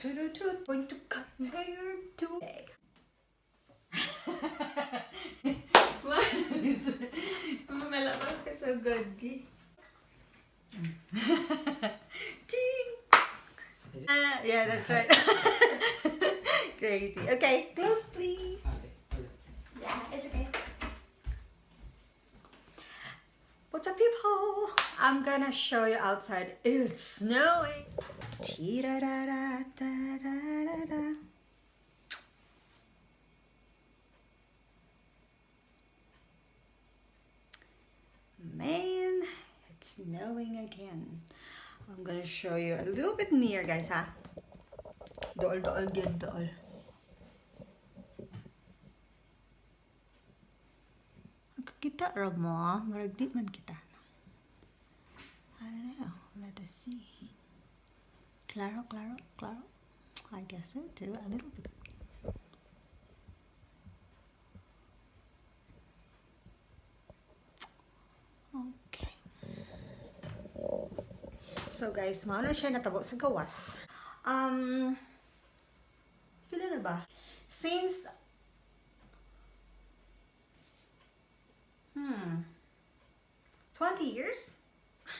Going to cut my hair today. Malabang ka so good, Gi. Ching! Yeah, that's right. Crazy. Okay, close please. Yeah, it's okay. What's up, people? I'm gonna show you outside. It's snowing. Tee-da-da-da-da-da-da. Man, it's snowing again. I'm gonna show you a little bit near, guys, ha? Dool, dool, good, dool. Kita ra mo, marag di man kita. I don't know. Let us see. Claro, claro, claro. I guess so too, a little bit. Okay. So guys, mao na siya natabo sa gawas. Pila na ba? Since 20 years?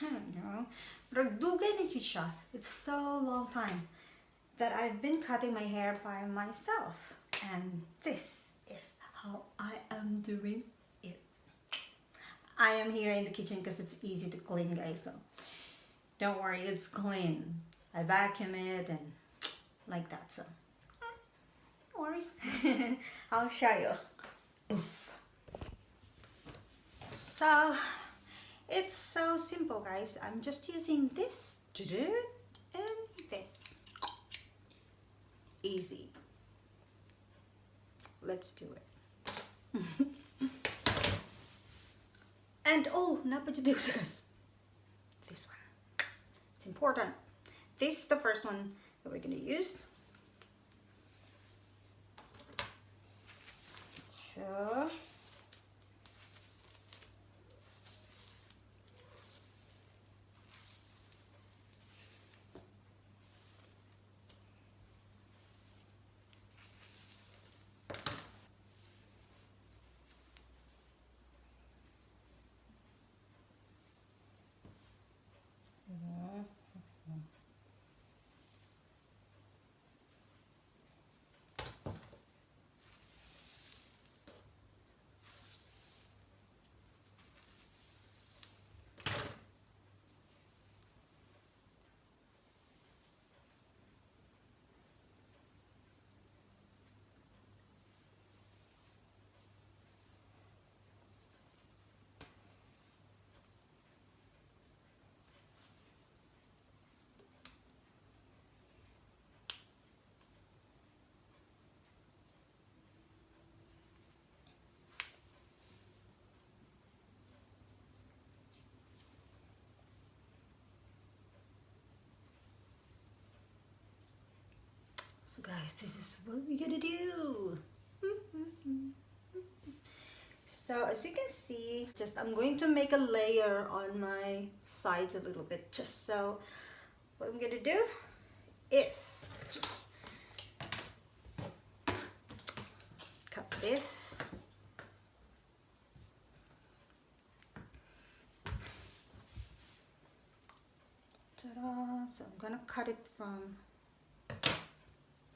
I don't know. Ragdugay na yun siya. It's so long time that I've been cutting my hair by myself. And this is how I am doing it. I am here in the kitchen because it's easy to clean, guys. So don't worry, it's clean. I vacuum it and like that. So no worries. I'll show you. Oof. So it's so simple, guys. I'm just using this and this. Easy. Let's do it. And oh, napadyadusagas. This one. It's important. This is the first one that we're gonna use. So So guys, this is what we're gonna do. So as you can see, I'm going to make a layer on my sides a little bit, just so what I'm gonna do is just cut this. Ta-da! So I'm gonna cut it from,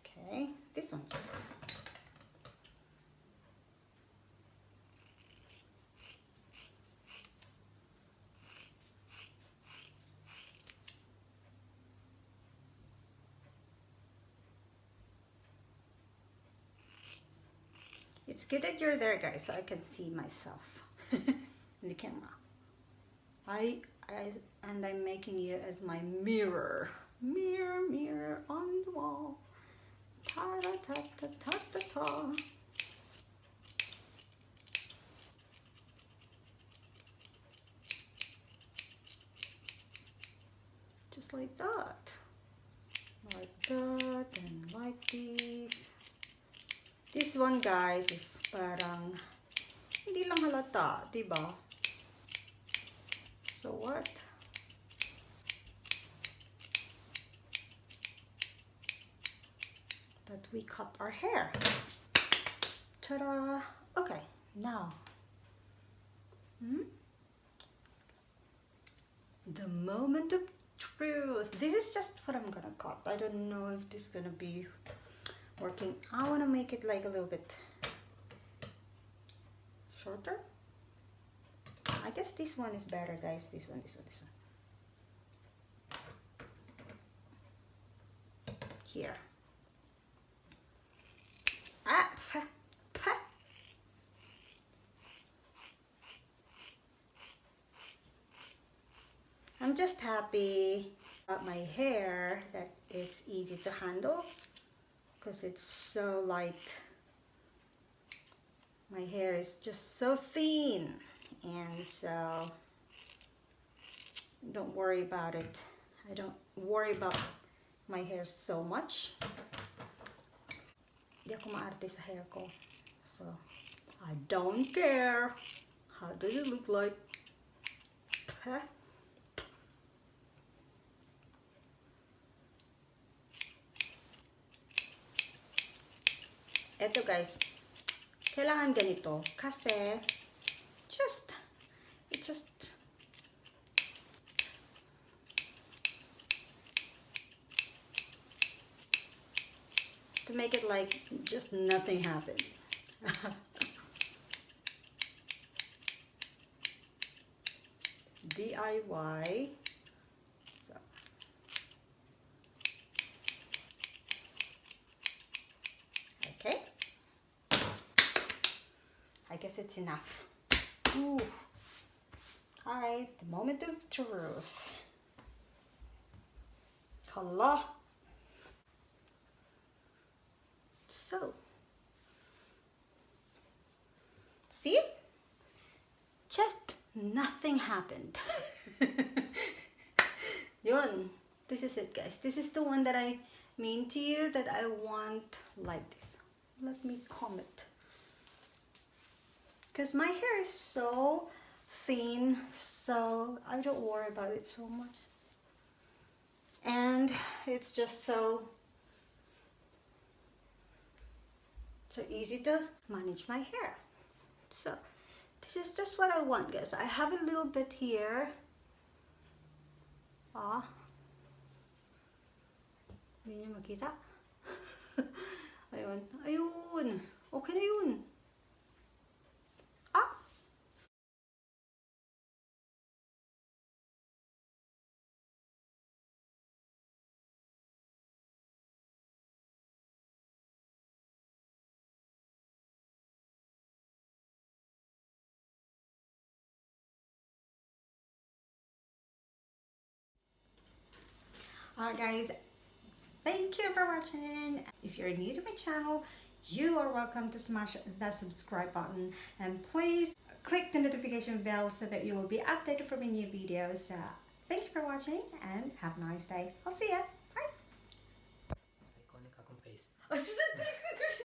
okay, this one just. It's good that you're there, guys, so I can see myself in the camera. And I'm making you as my mirror. Mirror, mirror on the wall. Ta ta ta ta ta ta ta. Just like that. Like that and like this. This one, guys, is parang hindi lang halata, diba? So what? that we cut our hair. Ta-da! Okay, now the moment of truth. This is just what I'm gonna cut. I don't know if this is gonna be working. I want to make it like a little bit shorter. I guess this one is better, guys. This one. Here. Ah, pah, pah. I'm just happy about my hair that it's easy to handle because it's so light. My hair is just so thin, and so don't worry about it. I don't worry about my hair so much. Hindi ako maarte sa hair ko. So, I don't care. How does it look like? Huh? Eto guys, kailangan ganito kasi it just to make it like just nothing happened. DIY. So. Okay. I guess it's enough. Ooh. All right, the moment of truth. Hello. So, see? Just nothing happened. Yun. This is it, guys. This is the one that I mean to you that I want like this. Let me comb it. Because my hair is so thin, so I don't worry about it so much. And it's just so easy to manage my hair. So this is just what I want, guys. I have a little bit here. Hindi nyo makita. Ayun. Ayun. Okay na yun. Alright guys, thank you for watching. If you're new to my channel, you are welcome to smash the subscribe button, and please click the notification bell so that you will be updated for my new videos. Thank you for watching and have a nice day. I'll see ya. Bye.